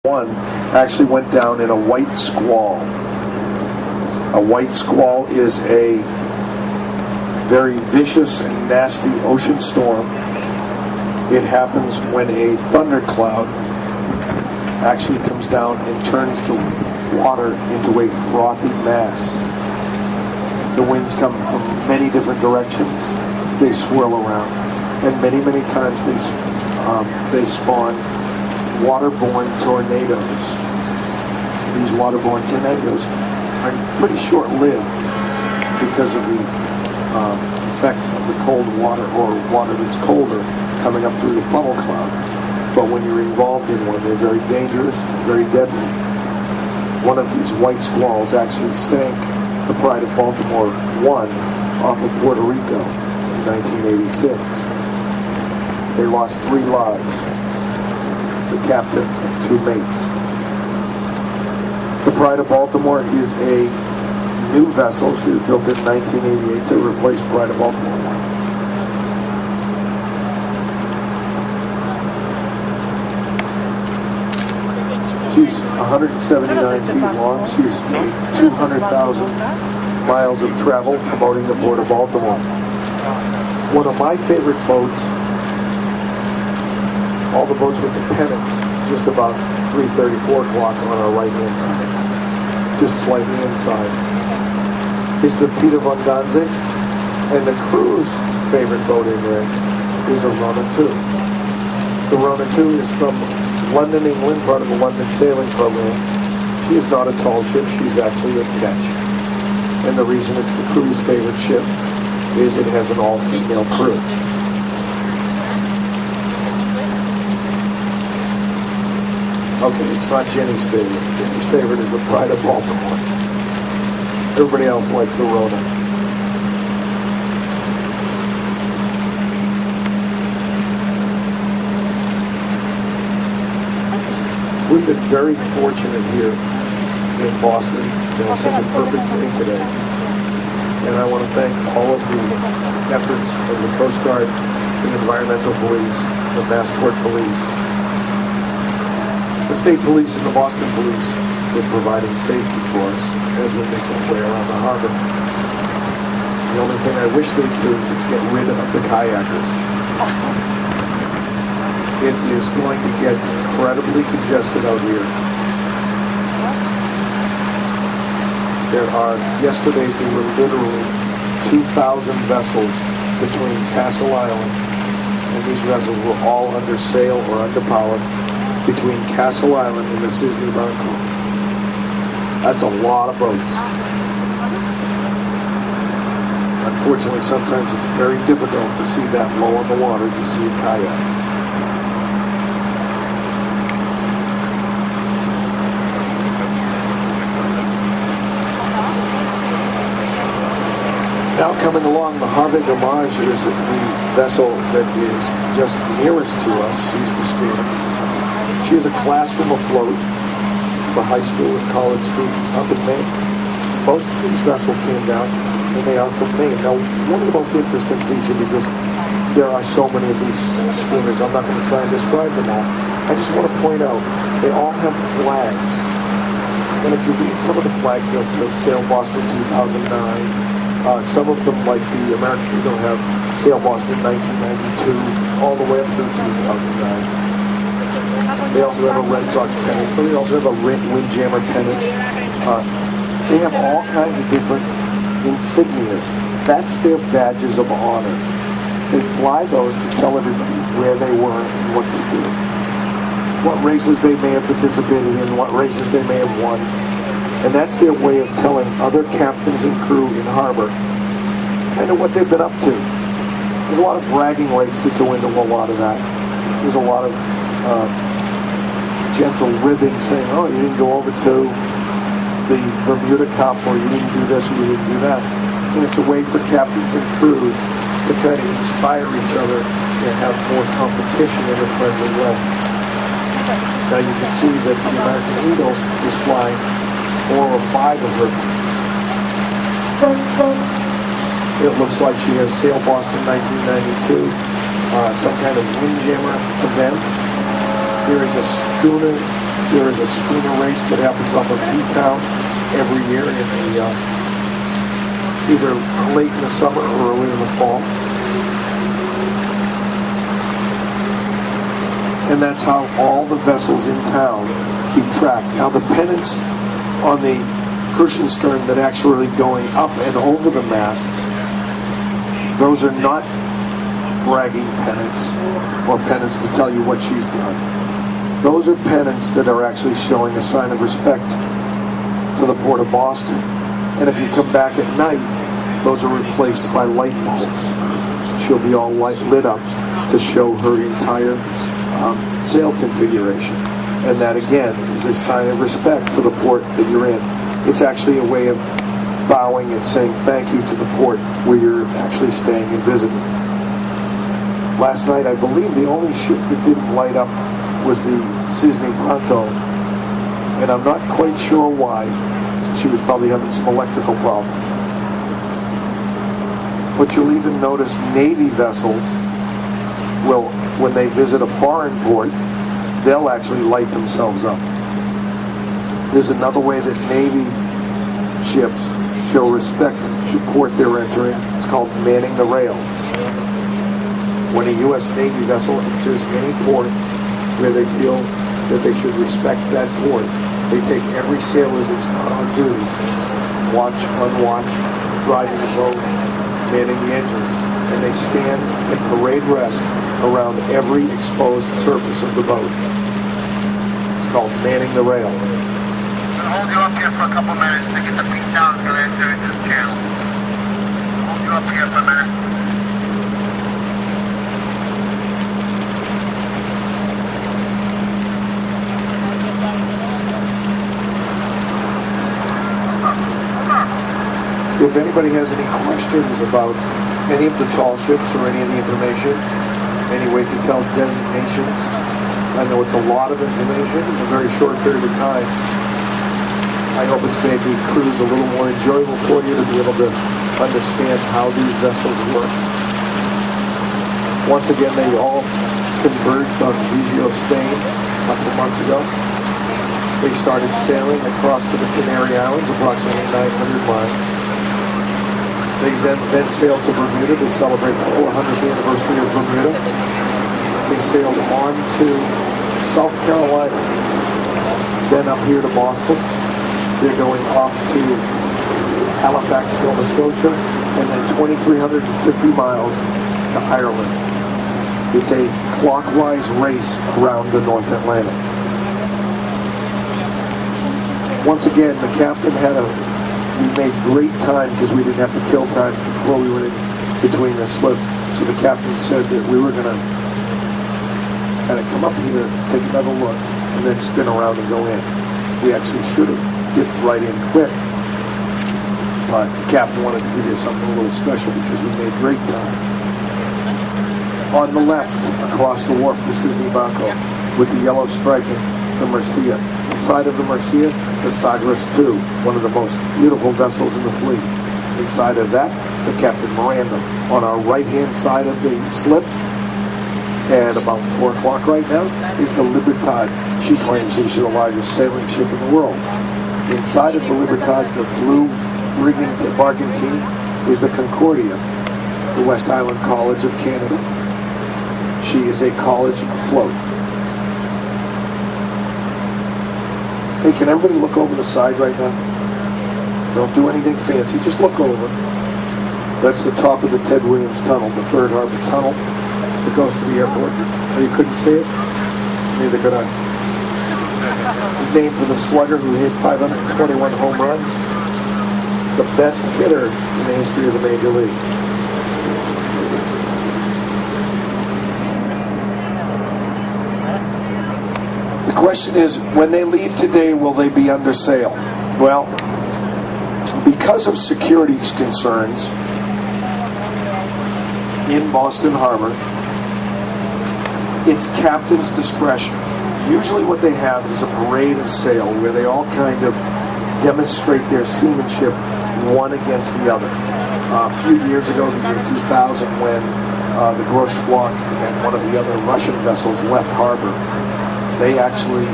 One actually went down in a white squall. A white squall is a very vicious and nasty ocean storm. It happens when a thundercloud actually comes down and turns the water into a frothy mass. The winds come from many different directions. They swirl around, and many times they spawn waterborne tornadoes. These waterborne tornadoes are pretty short-lived because of the effect of the cold water, or water that's colder, coming up through the funnel cloud. But when you're involved in one, they're very dangerous, very deadly. One of these white squalls actually sank the Pride of Baltimore 1 off of Puerto Rico in 1986. They lost 3 lives. The captain and 2 mates. The Pride of Baltimore is a new vessel. She was built in 1988 to replace Pride of Baltimore 1. She's 179 feet long. She's 200,000 miles of travel promoting the Port of Baltimore. One of my favorite boats, all the boats with the pennants, just about 3:30, 4 o'clock on our right-hand side, just slightly inside, is the Peter Van Gonzig, and the crew's favorite boat in there is the Rona II. The Rona II is from London, England, part of the London sailing program. She is not a tall ship, she's actually a ketch. And the reason it's the crew's favorite ship is it has an all-female crew. Okay, it's not Jenny's favorite. Jenny's favorite is the Pride of Baltimore. Everybody else likes the Rona. We've been very fortunate here in Boston to have such a perfect day today. And I want to thank all of the efforts of the Coast Guard, the Environmental Police, the Massport Police, the State Police, and the Boston Police for providing safety for us as we make our way around the harbor. The only thing I wish they'd do is get rid of the kayakers. It is going to get incredibly congested out here. Yesterday there were literally 2,000 vessels between Castle Island, and these vessels were all under sail or underpowered between Castle Island and the Sisney Barnacle. That's a lot of boats. Unfortunately, sometimes it's very difficult to see that low on the water to see a kayak. Now coming along, the Harvey Gamage is the vessel that is just nearest to us. She's the schooner. She is a classroom afloat for high school and college students up in Maine. Most of these vessels came down, and they are from Maine. Now, one of the most interesting things is because there are so many of these schooners, I'm not going to try and describe them all. I just want to point out, they all have flags. And if you read some of the flags, they'll say Sail Boston 2009. Some of them, like the American Eagle, have Sail Boston 1992, all the way up through 2009. They also have a Red Sox pennant, but they also have a Windjammer pennant. They have all kinds of different insignias. That's their badges of honor. They fly those to tell everybody where they were and what they did. What races they may have participated in, what races they may have won. And that's their way of telling other captains and crew in harbor kind of what they've been up to. There's a lot of bragging rights that go into a lot of that. There's a lot of gentle ribbing saying, oh, you didn't go over to the Bermuda Cup, or you didn't do this, or you didn't do that. And it's a way for captains and crews to kind of inspire each other and have more competition in a friendly way. Now you can see that the American Eagle is flying 4 or 5 of her. It looks like she has Sail Boston 1992, some kind of Windjammer event. There is a schooner There is a schooner race that happens off of P-Town every year in the either late in the summer or early in the fall. And that's how all the vessels in town keep track. Now the pennants on the Kirchenstern that actually going up and over the masts, those are not bragging pennants or pennants to tell you what she's done. Those are pennants that are actually showing a sign of respect to the Port of Boston. And if you come back at night, those are replaced by light bulbs. She'll be all lit up to show her entire sail configuration. And that again is a sign of respect for the port that you're in. It's actually a way of bowing and saying thank you to the port where you're actually staying and visiting. Last night, I believe the only ship that didn't light up was the Cisne Branco, and I'm not quite sure why. She was probably having some electrical problems. But you'll even notice Navy vessels will, when they visit a foreign port, they'll actually light themselves up. There's another way that Navy ships show respect to the port they're entering. It's called manning the rail. When a U.S. Navy vessel enters any port where they feel that they should respect that port, they take every sailor that's not on duty, watch, unwatch, driving the boat, manning the engines, and they stand in parade rest around every exposed surface of the boat. It's called manning the rail. I'll hold you up here for a couple minutes to get the peak down to enter into this channel. I'll hold you up here for a minute. If anybody has any questions about any of the tall ships or any of the information, any way to tell designations, I know it's a lot of information in a very short period of time. I hope it's made the cruise a little more enjoyable for you to be able to understand how these vessels work. Once again, they all converged on Visio, Spain a couple months ago. They started sailing across to the Canary Islands, approximately 900 miles. They then sailed to Bermuda to celebrate the 400th anniversary of Bermuda. They sailed on to South Carolina, then up here to Boston. They're going off to Halifax, Nova Scotia, and then 2,350 miles to Ireland. It's a clockwise race around the North Atlantic. Once again, the captain we made great time because we didn't have to kill time before we went in between the slip. So the captain said that we were going to kind of come up here, take another look, and then spin around and go in. We actually should have dipped right in quick, but the captain wanted to give you something a little special because we made great time. On the left, across the wharf, the Cisne Branco with the yellow striping, the Murcia. Inside of the Murcia, the Sagres II, one of the most beautiful vessels in the fleet. Inside of that, the Captain Miranda. On our right-hand side of the slip, at about 4 o'clock right now, is the Libertad. She claims she's the largest sailing ship in the world. Inside of the Libertad, the blue rigging barkentine, is the Concordia, the West Island College of Canada. She is a college afloat. Hey, can everybody look over the side right now? Don't do anything fancy, just look over. That's the top of the Ted Williams Tunnel, the Third Harbor Tunnel that goes to the airport. Oh, you couldn't see it? Neither could I. He's named for the slugger who hit 521 home runs. The best hitter in the history of the Major League. The question is, when they leave today, will they be under sail? Well, because of security concerns in Boston Harbor, it's captain's discretion. Usually what they have is a parade of sail where they all kind of demonstrate their seamanship one against the other. A few years ago, the year 2000, when the Grossflock and one of the other Russian vessels left harbor, they actually